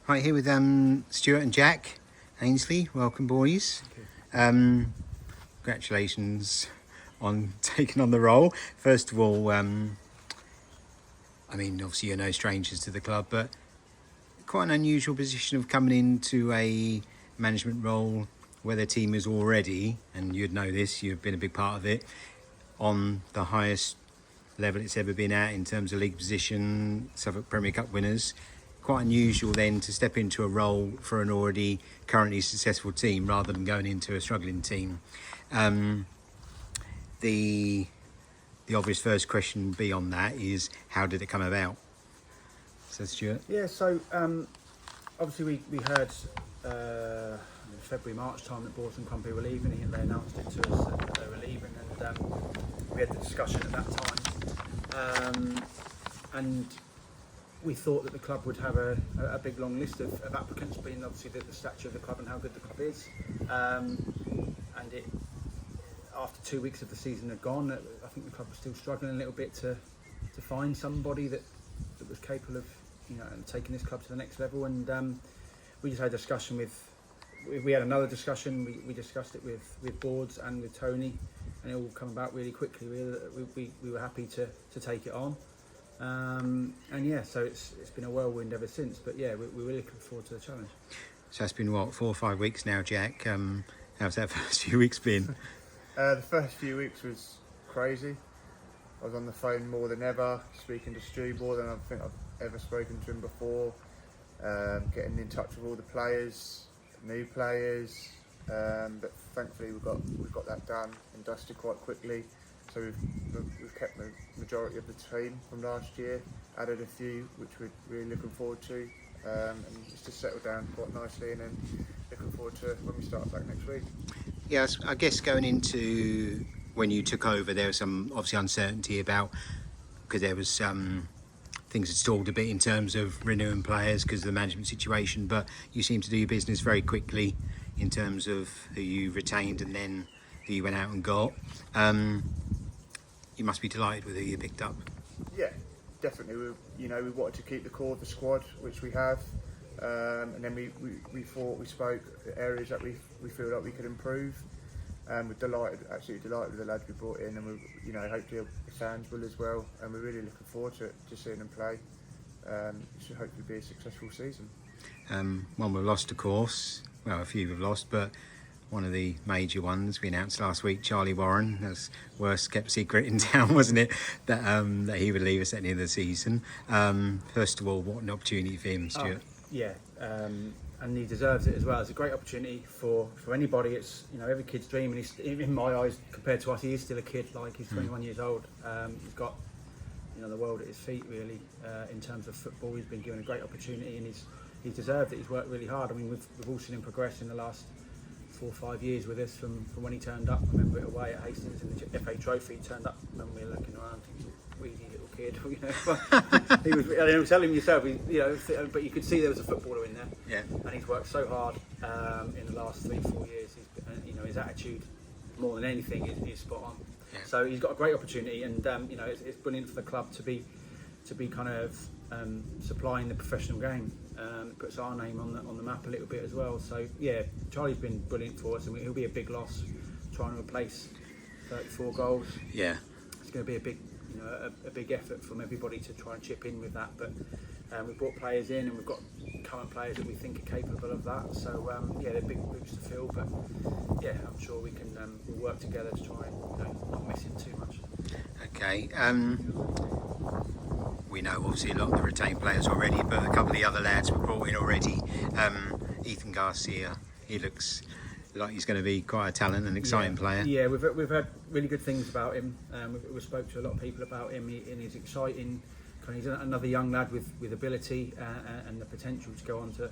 Right, here with Stuart and Jack. Ainsley, welcome boys. Congratulations on taking on the role. First of all, obviously you're no strangers to the club, but quite an unusual position of coming into a management role where the team is already, and you'd know this, you've been a big part of it, on the highest level it's ever been at in terms of league position, Suffolk Premier Cup winners. Quite unusual then to step into a role for an already currently successful team rather than going into a struggling team. The obvious first question beyond that is, how did it come about? So Stuart? Yeah, so obviously we heard February, March time that Borton Company were leaving, and they announced it to us that they were leaving, and we had the discussion at that time. And we thought that the club would have a big long list of applicants, being obviously the stature of the club and how good the club is. And after 2 weeks of the season had gone, I think the club was still struggling a little bit to find somebody that was capable of taking this club to the next level. And we just had a discussion we had another discussion. We discussed it with boards and with Tony, and it all come about really quickly. We were happy to take it on. So it's been a whirlwind ever since, but yeah, we're really looking forward to the challenge. So it's been 4 or 5 weeks now, Jack. How's that first few weeks been? The first few weeks was crazy. I was on the phone more than ever, speaking to Stu more than I think I've ever spoken to him before, getting in touch with all the players, new players, but thankfully we've got that done and dusted quite quickly. So we've kept the majority of the team from last year, added a few which we're really looking forward to, and it's just settled down quite nicely, and then looking forward to when we start back next week. Yes, I guess going into when you took over, there was some obviously uncertainty about, because there was things had stalled a bit in terms of renewing players because of the management situation, but you seem to do your business very quickly in terms of who you retained and then who you went out and got. You must be delighted with who you picked up. Yeah, definitely. We wanted to keep the core of the squad, which we have, and then we spoke areas that we feel like we could improve. We're absolutely delighted with the lads we brought in, and hopefully the fans will as well. And we're really looking forward to seeing them play. It should hopefully be a successful season. One we've lost, of course. Well, a few we've lost, but one of the major ones we announced last week, Charlie Warren, that's worst kept secret in town, wasn't it? That he would leave us at the end of the season. First of all, what an opportunity for him, Stuart. And he deserves it as well. It's a great opportunity for anybody. It's every kid's dream, and he's, in my eyes, compared to us, he is still a kid. Like, he's 21 years old. He's got the world at his feet, really, in terms of football. He's been given a great opportunity, and he's deserved it. He's worked really hard. I mean, we've all seen him progress in the last 4 or 5 years with us from when he turned up. I remember it away at Hastings in the FA Trophy. He turned up when we were looking around. He was a weedy little kid, But he was. I was telling him yourself, but you could see there was a footballer in there. Yeah. And he's worked so hard in the last 3 or 4 years. His attitude, more than anything, is spot on. Yeah. So he's got a great opportunity, and it's brilliant for the club to be kind of supplying the professional game. It puts our name on the map a little bit as well. So yeah, Charlie's been brilliant for us, and he'll be a big loss trying to replace 34 goals. Yeah, it's going to be a big effort from everybody to try and chip in with that. But we've brought players in, and we've got current players that we think are capable of that. So they're big boots to fill. But yeah, I'm sure we can we'll work together to try and not miss him too much. Okay. We know obviously a lot of the retained players already, but a couple of the other lads were brought in already. Ethan Garcia, he looks like he's going to be quite a talent and exciting player. Yeah, we've heard really good things about him. We've spoke to a lot of people about him, and he's exciting. He's another young lad with ability and the potential to go on to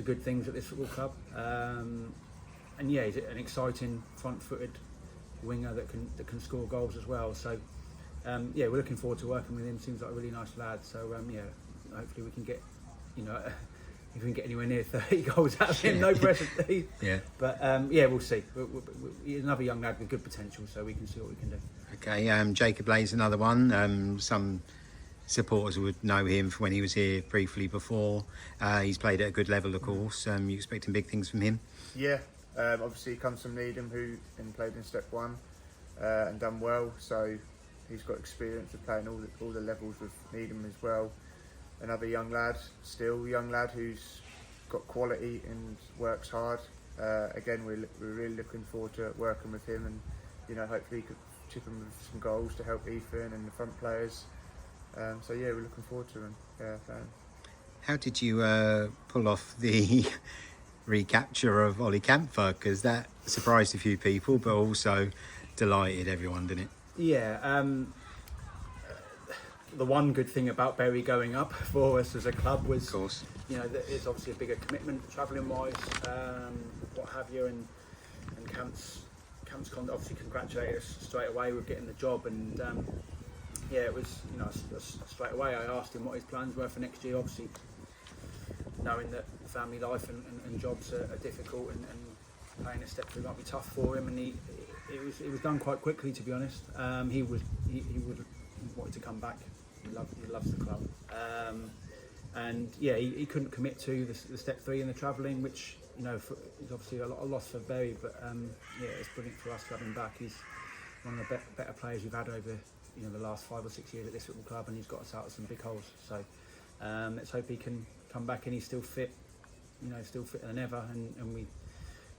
good things at this football club. And yeah, he's an exciting front-footed winger that can score goals as well. So we're looking forward to working with him. Seems like a really nice lad. So hopefully we can get if we can get anywhere near 30 goals out of him, no pressure. Yeah. But we'll see. He's another young lad with good potential, so we can see what we can do. Okay. Jacob Lay's another one. Some supporters would know him from when he was here briefly before. He's played at a good level, of course. You expecting big things from him? Yeah, obviously he comes from Needham, who played in Step 1 and done well. So he's got experience of playing all the levels with Needham as well. Another young lad who's got quality and works hard. Again, we're really looking forward to working with him, and hopefully he could chip him with some goals to help Ethan and the front players. So yeah, we're looking forward to him. Yeah, How did you pull off the recapture of Ollie Camphor? Because that surprised a few people, but also delighted everyone, didn't it? Yeah. The one good thing about Bury going up for us as a club was, Of course. It's obviously a bigger commitment travelling wise, what have you, and Camp's obviously congratulated us straight away with getting the job, and it was straight away I asked him what his plans were for next year. Obviously, knowing that family life and jobs are difficult, and playing a step through might be tough for him, and it was done quite quickly, to be honest. He wanted to come back. He loves the club, and he couldn't commit to the step 3 and the travelling, which is obviously a loss for Bury, but it's brilliant for us to have him back. He's one of the better players we've had over the last 5 or 6 years at this football club, and he's got us out of some big holes. So let's hope he can come back and he's still fit, still fitter than ever. And we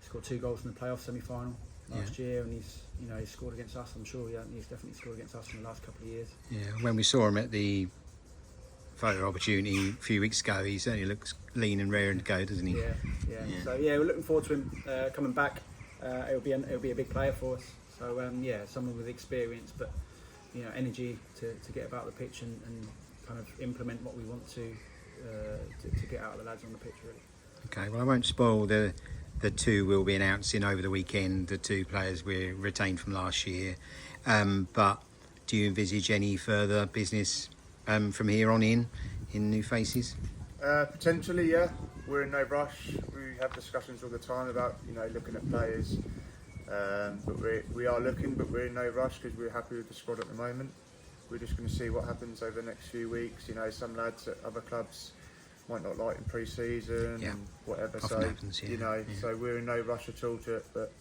scored 2 goals in the playoff semi-final last year, and he's scored against us. I'm sure he's definitely scored against us in the last couple of years. Yeah, when we saw him at the photo opportunity a few weeks ago, he certainly looks lean and raring to go, doesn't he? Yeah. So we're looking forward to him coming back. It'll be a big player for us. So someone with experience, but energy to get about the pitch and kind of implement what we want to get out of the lads on the pitch, really. Okay, well, I won't spoil the 2 we'll be announcing over the weekend, the 2 players we retained from last year. But do you envisage any further business from here on in new faces? Potentially, yeah. We're in no rush. We have discussions all the time about looking at players, but we are looking, but we're in no rush because we're happy with the squad at the moment. We're just going to see what happens over the next few weeks. Some lads at other clubs might not like in pre-season and whatever. Often happens, so we're in no rush at all to it. But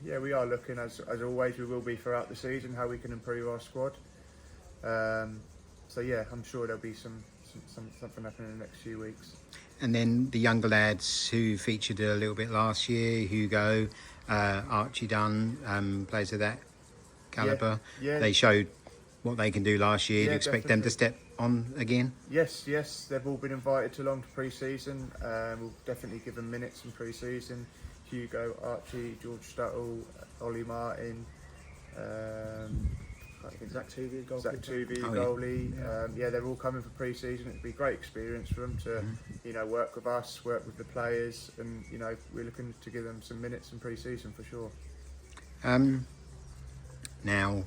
we are looking, as always we will be throughout the season, how we can improve our squad. I'm sure there'll be something happening in the next few weeks. And then the younger lads who featured a little bit last year, Hugo, Archie Dunn, players of that calibre. Yeah. They showed what they can do last year. Do you expect them to step on again? Yes, they've all been invited along to pre-season. We'll definitely give them minutes in pre-season. Hugo, Archie, George Stuttle, Ollie Martin, I think Zach Tuvey, goalie. They're all coming for pre-season. It'd be a great experience for them to, work with us, work with the players, and we're looking to give them some minutes in pre-season for sure. Now,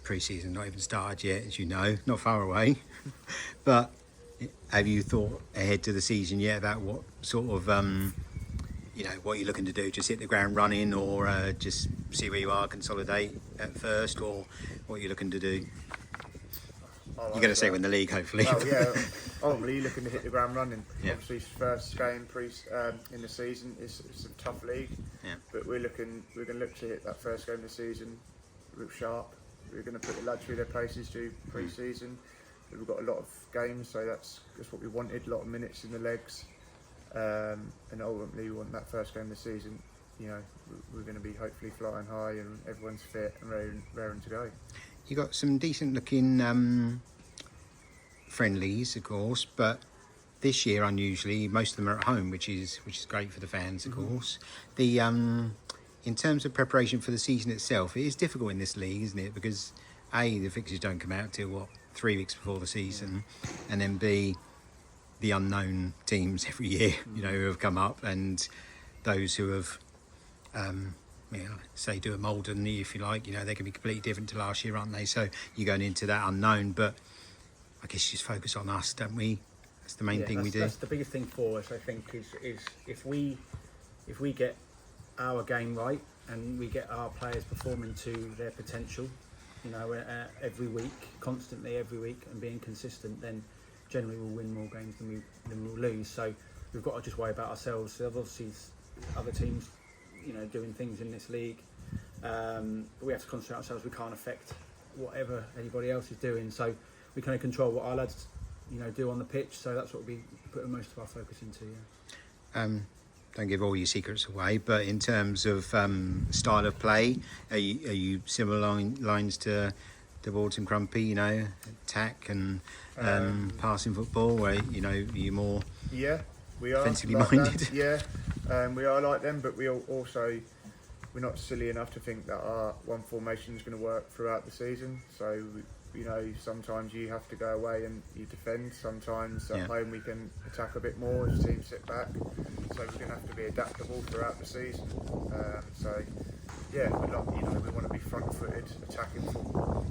pre-season not even started yet, as you know, not far away. But have you thought ahead to the season yet about what sort of what you're looking to do? Just hit the ground running, or just see where you are, consolidate at first, or what you're looking to do? You're going to say win the league, hopefully. Ultimately looking to hit the ground running. Yeah. Obviously, first game in the season is a tough league, but we're going to look to hit that first game of the season sharp. We're going to put the lads through their paces due pre-season. We've got a lot of games, so that's what we wanted. A lot of minutes in the legs, and ultimately we want that first game of the season. We're going to be hopefully flying high, and everyone's fit and raring to go. You got some decent looking friendlies, of course, but this year unusually most of them are at home, which is great for the fans, of course. The in terms of preparation for the season itself, it is difficult in this league, isn't it? Because A, the fixtures don't come out till 3 weeks before the season, and then B, the unknown teams every year, who have come up, and those who have say do a Malden, if you like, they can be completely different to last year, aren't they? So you're going into that unknown, but I guess you just focus on us, don't we? That's the main thing we do. That's the biggest thing for us, I think, is if we get our game right and we get our players performing to their potential, every week, constantly every week, and being consistent, then generally we'll win more games than we'll lose. So we've got to just worry about ourselves. So obviously other teams, doing things in this league, but we have to concentrate ourselves. We can't affect whatever anybody else is doing. So we kind of control what our lads, do on the pitch. So that's what we put most of our focus into. Yeah. Don't give all your secrets away, but in terms of style of play, are you similar lines to Walton Crumpy? Attack and passing football, where you're more we are offensively like minded. That. We are like them, but we're not silly enough to think that our one formation is going to work throughout the season. So sometimes you have to go away and you defend. Sometimes at home we can attack a bit more as teams sit back. So we're going to have to be adaptable throughout the season. We want to be front-footed, attacking football,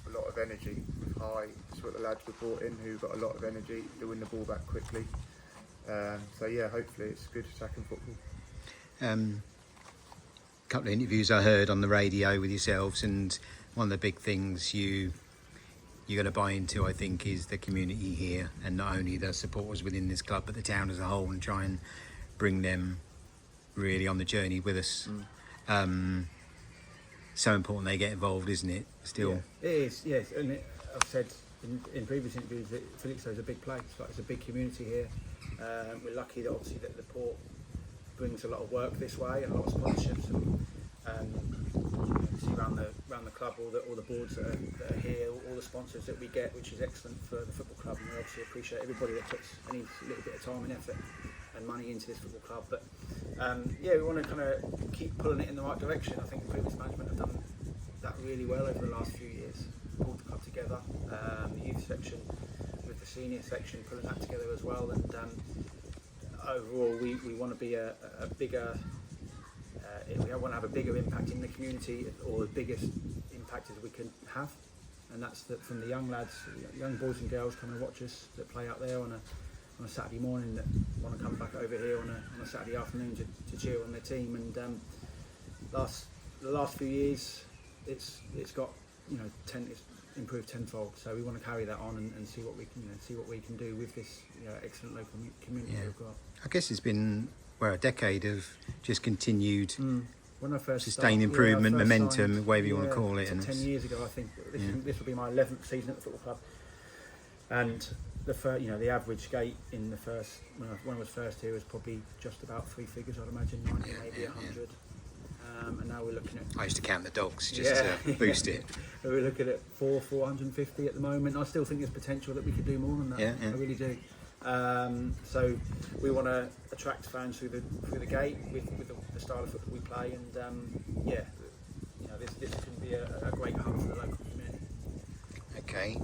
with a lot of energy, with high. That's what the lads were brought in, who got a lot of energy, to win the ball back quickly. Hopefully it's good attacking football. Couple of interviews I heard on the radio with yourselves, and one of the big things you're going to buy into, I think, is the community here, and not only the supporters within this club, but the town as a whole, and try and bring them really on the journey with us. So important they get involved, isn't it? Still, it is. Yes, and I've said in previous interviews that Felixstowe is a big place. Like, it's a big community here. We're lucky that obviously that the port brings a lot of work this way and a lot of sponsorships. You see around the club all the boards that are here, all the sponsors that we get, which is excellent for the football club, and we obviously appreciate everybody that puts any little bit of time and effort and money into this football club. But we want to kind of keep pulling it in the right direction. I think the previous management have done that really well over the last few years, pulled the club together, the youth section with the senior section, pulling that together as well. And overall we want to be a bigger we want to have a bigger impact in the community, or the biggest impact as we can have, and that's from the young lads, young boys and girls coming to watch us, that play out there on a Saturday morning, that want to come back over here on a Saturday afternoon to cheer on their team. And the last few years it's got it's improved tenfold, so we want to carry that on and see what we can do with this excellent local community we've got. I guess it's been a decade of just continued when I first sustained improvement, momentum, whatever you want to call it. And 10 years ago, I think this will be my 11th season at the football club, and the average gate in the first when I was first here was probably just about three figures, I'd imagine, 90, maybe 100. And now we're looking at... I used to count the dogs just to boost it. We're looking at 450 at the moment. I still think there's potential that we could do more than that. I really do. So we want to attract fans through the gate with the style of football we play, and this can be a great hub for the local community. Okay.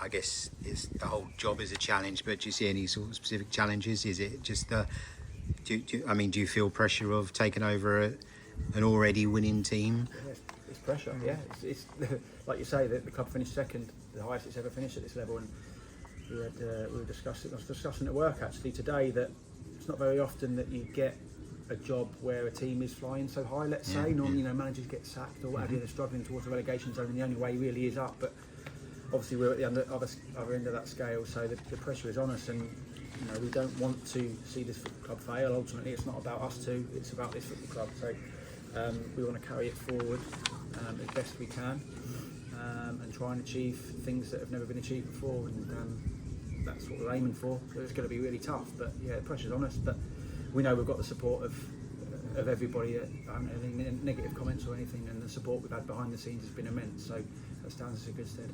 I guess the whole job is a challenge, but do you see any sort of specific challenges? Is it just do you feel pressure of taking over an already winning team? It's pressure, yeah. It's like you say, the club finished second, the highest it's ever finished at this level, and I was discussing at work actually today that it's not very often that you get a job where a team is flying so high. Let's say normally managers get sacked or whatever, they're struggling towards the relegation zone, and the only way really is up. But obviously we're at the other end of that scale, so the pressure is on us, and we don't want to see this football club fail. Ultimately, it's not about us two; it's about this football club. So we want to carry it forward as best we can, and try and achieve things that have never been achieved before. And that's what we're aiming for. So it's going to be really tough, but the pressure's on us. But we know we've got the support of everybody. I haven't had any negative comments or anything, and the support we've had behind the scenes has been immense. So that stands us in good stead.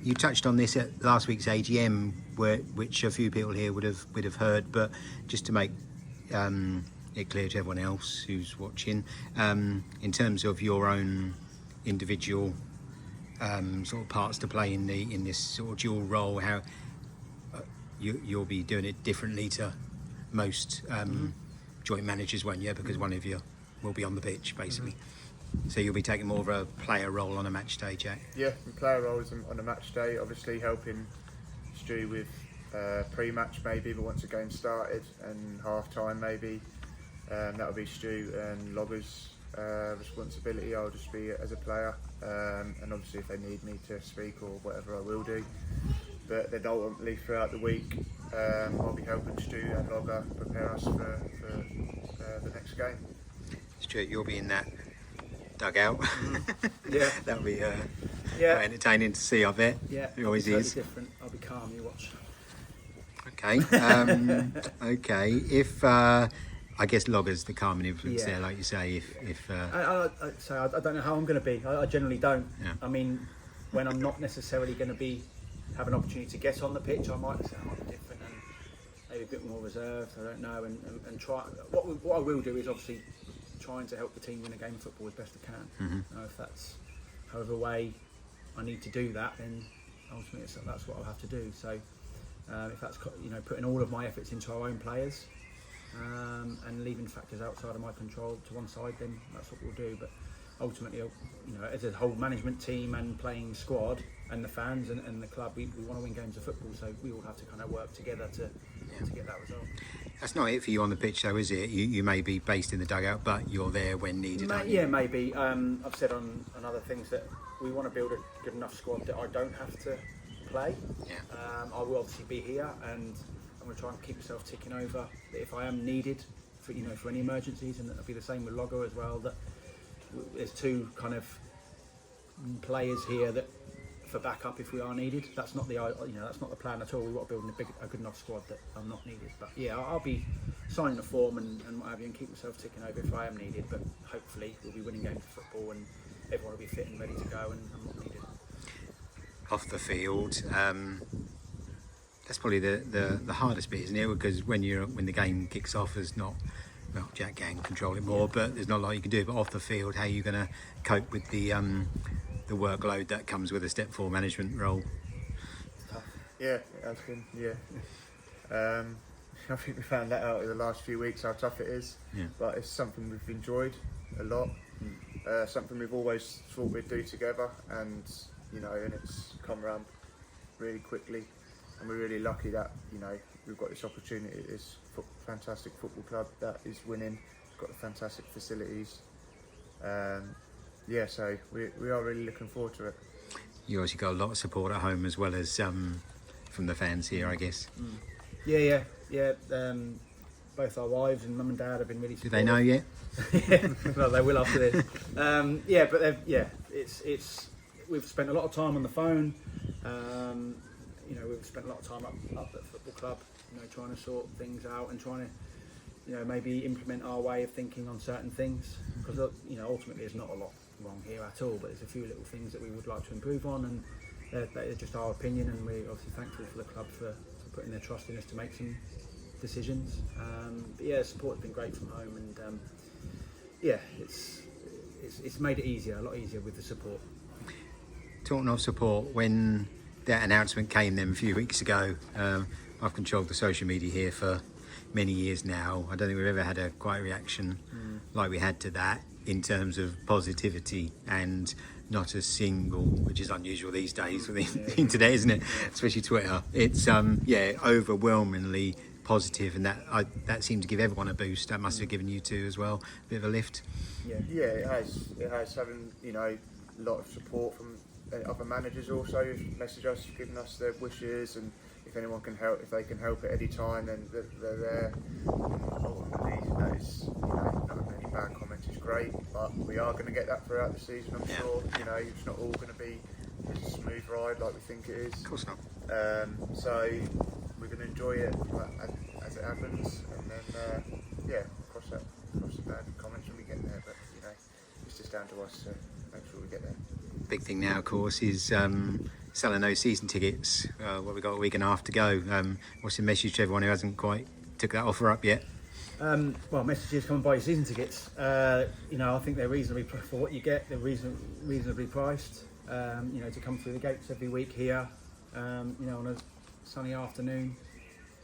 You touched on this at last week's AGM, which a few people here would have heard, but just to make it clear to everyone else who's watching, in terms of your own individual sort of parts to play in this sort of dual role, how you'll be doing it differently to most joint managers, won't you? Because one of you will be on the pitch, basically. So you'll be taking more of a player role on a match day, Jack? Yeah, player roles on a match day, obviously helping Stu with pre-match maybe, but once the game started, and half-time maybe, That'll be Stu and Logger's responsibility. I'll just be as a player, and obviously if they need me to speak or whatever, I will do. But then ultimately throughout the week, I'll be helping Stu and Logger prepare us for the next game. Stuart, you'll be in that dugout. Yeah. That'll be Yeah. quite entertaining to see, I bet. Yeah, It always totally is. different. I'll be calm. You watch. Okay. Okay. If I guess Logger's the calming influence Yeah. there, like you say. If I don't know how I'm going to be. I generally don't. Yeah. I mean, when I'm not necessarily going to have an opportunity to get on the pitch, I might say I might be different and maybe a bit more reserved. I don't know, and try. What I will do is obviously trying to help the team win a game of football as best I can. If that's however way I need to do that, then ultimately that's what I'll have to do. So if that's putting all of my efforts into our own players and leaving factors outside of my control to one side, then that's what we'll do. But ultimately, as a whole management team and playing squad and the fans and the club, we want to win games of football, so we all have to kind of work together to get that result. That's not it for you on the pitch, though, is it? You may be based in the dugout, but you're there when needed. Aren't you? Yeah, maybe. I've said on other things that we want to build a good enough squad that I don't have to play. Yeah. I will obviously be here, and I'm going to try and keep myself ticking over. That if I am needed for any emergencies, and that'll be the same with Logger as well. That there's two kind of players here that for backup if we are needed. That's not that's not the plan at all. We want to build a good enough squad that I'm not needed. But yeah, I'll be signing a form and what have you, and keep myself ticking over if I am needed. But hopefully we'll be winning games of football and everyone will be fit and ready to go, and I'm not needed. Off the field, that's probably the hardest bit, isn't it? Because when the game kicks off, there's not. Well, Jack can control it more, but there's not a lot you can do. But off the field, how are you going to cope with the workload that comes with a step 4 management role? Yeah, it has been. Yeah, I think we found that out in the last few weeks how tough it is. Yeah. But it's something we've enjoyed a lot. Something we've always thought we'd do together, and and it's come around really quickly. And we're really lucky that we've got this opportunity at this fantastic football club that is winning. It's got fantastic facilities. So we are really looking forward to it. You obviously got a lot of support at home as well as from the fans here, I guess. Yeah. Both our wives and mum and dad have been really supportive. Do they know yet? Well, they will after this. It's we've spent a lot of time on the phone. We've spent a lot of time up at the football club, trying to sort things out and trying to, maybe implement our way of thinking on certain things. Because, ultimately there's not a lot wrong here at all, but there's a few little things that we would like to improve on, and they're just our opinion, and we're obviously thankful for the club for putting their trust in us to make some decisions. The support has been great from home, and it's made it easier, a lot easier with the support. Talking of support, when that announcement came then a few weeks ago, I've controlled the social media here for many years now. I don't think we've ever had a quiet reaction like we had to that in terms of positivity, and not a single, which is unusual these days with the internet, isn't it? Especially Twitter. It's overwhelmingly positive, and that seemed to give everyone a boost. That must have given you two as well a bit of a lift. Yeah, it has. It has, having a lot of support from other managers also who've messaged us, giving us their wishes, and if anyone can help, if they can help at any time, then they're there. Ultimately, that is, not any bad comments is great, but we are going to get that throughout the season, I'm sure. It's not all going to be a smooth ride like we think it is. Of course not. So we're going to enjoy it as it happens, and then cross the bad comments when we get there. But it's just down to us to make sure we get there. Big thing now, of course, is selling those season tickets. We've got a week and a half to go. What's the message to everyone who hasn't quite took that offer up yet? Messages, come and buy your season tickets. I think they're reasonably, for what you get, they're reasonably priced. To come through the gates every week here, on a sunny afternoon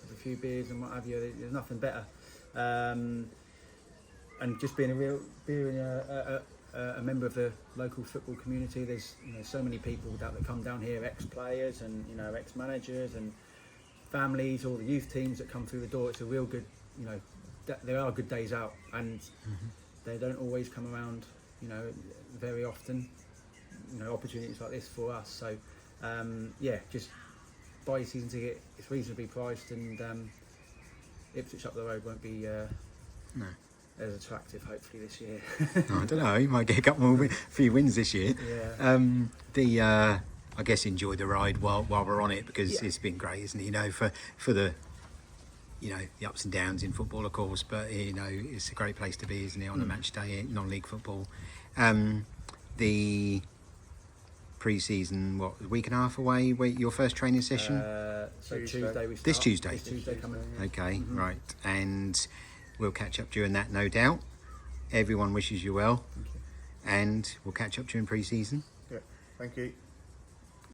with a few beers and what have you, there's nothing better. And just being a member of the local football community, there's so many people that come down here, ex-players and ex-managers and families, all the youth teams that come through the door. It's a real good there are good days out, and they don't always come around, you know, very often. You know, opportunities like this for us. So, yeah, just buy your season ticket. It's reasonably priced, and Ipswich up the road won't be No. as attractive, hopefully, this year. I don't know. You might get a couple more few wins this year. Yeah. I guess enjoy the ride while we're on it, because Yeah. it's been great, isn't it? You know, for the, you know, the ups and downs in football, of course, but you know, it's a great place to be, isn't it, on a match day, non-league football. The pre-season, what, a week and a half away? Wait, your first training session? So Tuesday. Tuesday we start. This Tuesday? This Tuesday coming. Okay, right, and we'll catch up during that, no doubt. Everyone wishes you well, Thank you. and we'll catch up during pre-season. Yeah, thank you.